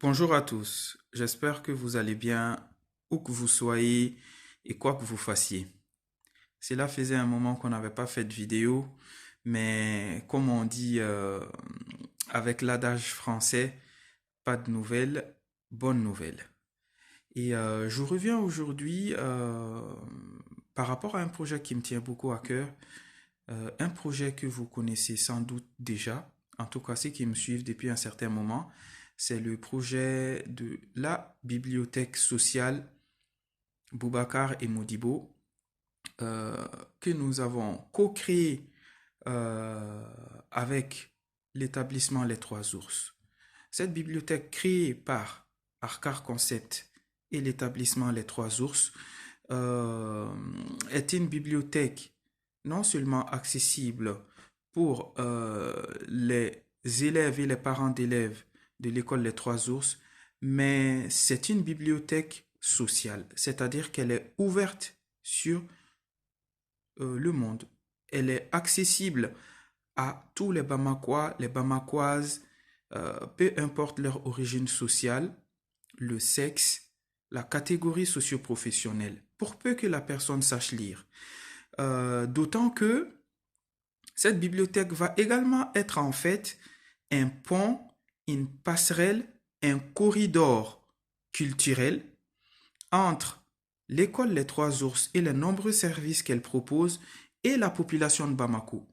Bonjour à tous, j'espère que vous allez bien où que vous soyez et quoi que vous fassiez. Cela faisait un moment qu'on n'avait pas fait de vidéo, mais comme on dit avec l'adage français, pas de nouvelles, bonne nouvelle. Je reviens aujourd'hui par rapport à un projet qui me tient beaucoup à cœur, un projet que vous connaissez sans doute déjà, en tout cas ceux qui me suivent depuis un certain moment, c'est le projet de la bibliothèque sociale Boubacar et Modibo euh, que nous avons co-créé euh, avec l'établissement Les Trois Ours. Cette bibliothèque créée par Arcar Concept et l'établissement Les Trois Ours euh, est une bibliothèque non seulement accessible pour les élèves et les parents d'élèves de l'école Les Trois Ours, mais c'est une bibliothèque sociale, c'est-à-dire qu'elle est ouverte sur le monde. Elle est accessible à tous les Bamakois, les Bamakoises, peu importe leur origine sociale, le sexe, la catégorie socio-professionnelle, pour peu que la personne sache lire. D'autant que cette bibliothèque va également être en fait un pont, une passerelle, un corridor culturel entre l'école Les Trois Ours et les nombreux services qu'elle propose et la population de Bamako.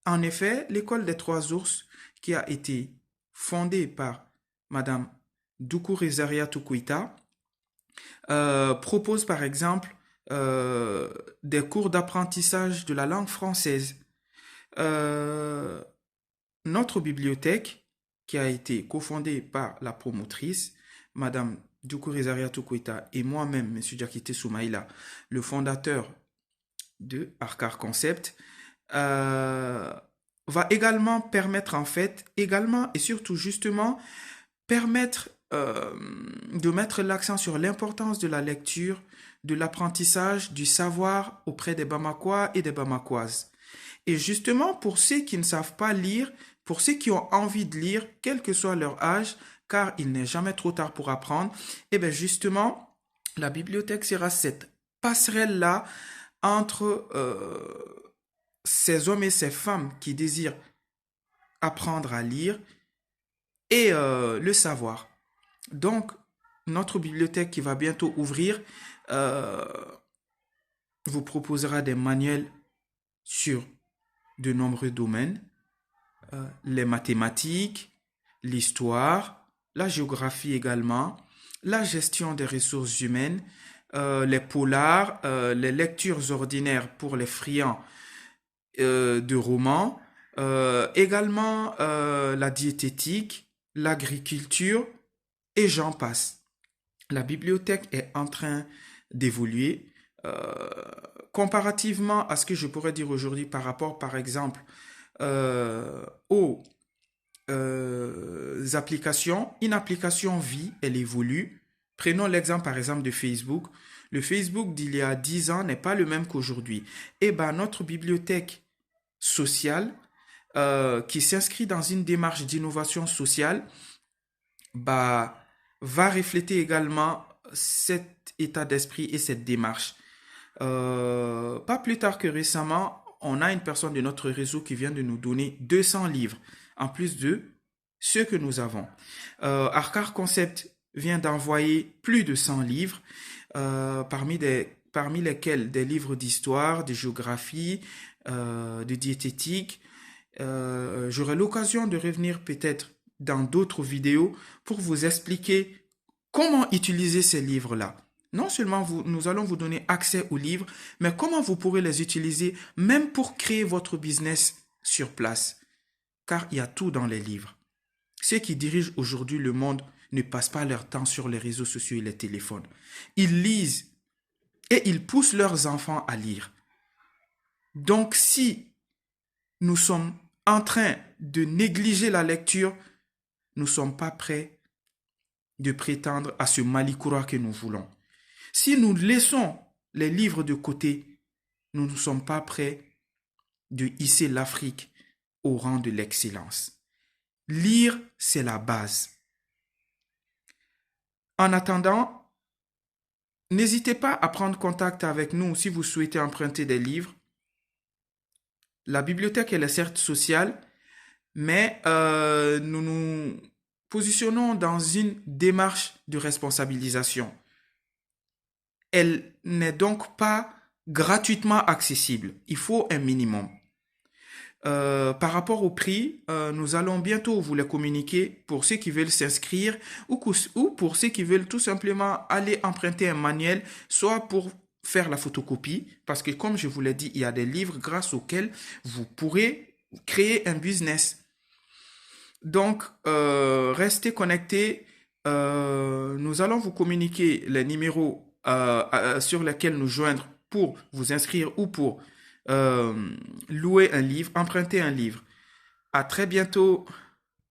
En effet, l'école des Trois Ours, qui a été fondée par Madame Doucouré Zaria Tukuita, propose par exemple des cours d'apprentissage de la langue française. Euh, Notre bibliothèque, qui a été cofondée par la promotrice, Madame Doucouré Zaria Tukuita, et moi-même, Monsieur Diakité Soumaïla, le fondateur de Arcar Concept, euh, va également permettre en fait, également et surtout justement, permettre de mettre l'accent sur l'importance de la lecture, de l'apprentissage, du savoir auprès des Bamakois et des Bamakoises. Et justement, pour ceux qui ne savent pas lire, pour ceux qui ont envie de lire, quel que soit leur âge, car il n'est jamais trop tard pour apprendre, et bien justement, la bibliothèque sera cette passerelle-là entre ces hommes et ces femmes qui désirent apprendre à lire et le savoir. Donc, notre bibliothèque qui va bientôt ouvrir euh, vous proposera des manuels sur de nombreux domaines, les mathématiques, l'histoire, la géographie également, la gestion des ressources humaines, les polars, les lectures ordinaires pour les friands de romans, également la diététique, l'agriculture et j'en passe. La bibliothèque est en train d'évoluer euh, comparativement à ce que je pourrais dire aujourd'hui par rapport, par exemple, aux applications. Une application vit, elle évolue. Prenons l'exemple par exemple de Facebook. Le Facebook d'il y a 10 ans n'est pas le même qu'aujourd'hui. Et ben notre bibliothèque sociale qui s'inscrit dans une démarche d'innovation sociale bah, va refléter également cet état d'esprit et cette démarche. Pas plus tard que récemment, on a une personne de notre réseau qui vient de nous donner 200 livres, en plus de ceux que nous avons. Arcar Concept vient d'envoyer plus de 100 livres, parmi lesquels des livres d'histoire, de géographie, de diététique. J'aurai l'occasion de revenir peut-être dans d'autres vidéos pour vous expliquer comment utiliser ces livres-là. Non seulement nous allons vous donner accès aux livres, mais comment vous pourrez les utiliser même pour créer votre business sur place. Car il y a tout dans les livres. Ceux qui dirigent aujourd'hui le monde ne passent pas leur temps sur les réseaux sociaux et les téléphones. Ils lisent et ils poussent leurs enfants à lire. Donc si nous sommes en train de négliger la lecture, nous ne sommes pas prêts de prétendre à ce Malikura que nous voulons. Si nous laissons les livres de côté, nous ne sommes pas prêts de hisser l'Afrique au rang de l'excellence. Lire, c'est la base. En attendant, n'hésitez pas à prendre contact avec nous si vous souhaitez emprunter des livres. La bibliothèque, elle est certes sociale, mais nous nous positionnons dans une démarche de responsabilisation. Elle n'est donc pas gratuitement accessible. Il faut un minimum. Par rapport au prix, nous allons bientôt vous les communiquer pour ceux qui veulent s'inscrire ou pour ceux qui veulent tout simplement aller emprunter un manuel, soit pour faire la photocopie, parce que comme je vous l'ai dit, il y a des livres grâce auxquels vous pourrez créer un business. Donc, restez connectés. Nous allons vous communiquer les numéros sur lesquels nous joindre pour vous inscrire ou pour louer un livre, emprunter un livre. À très bientôt.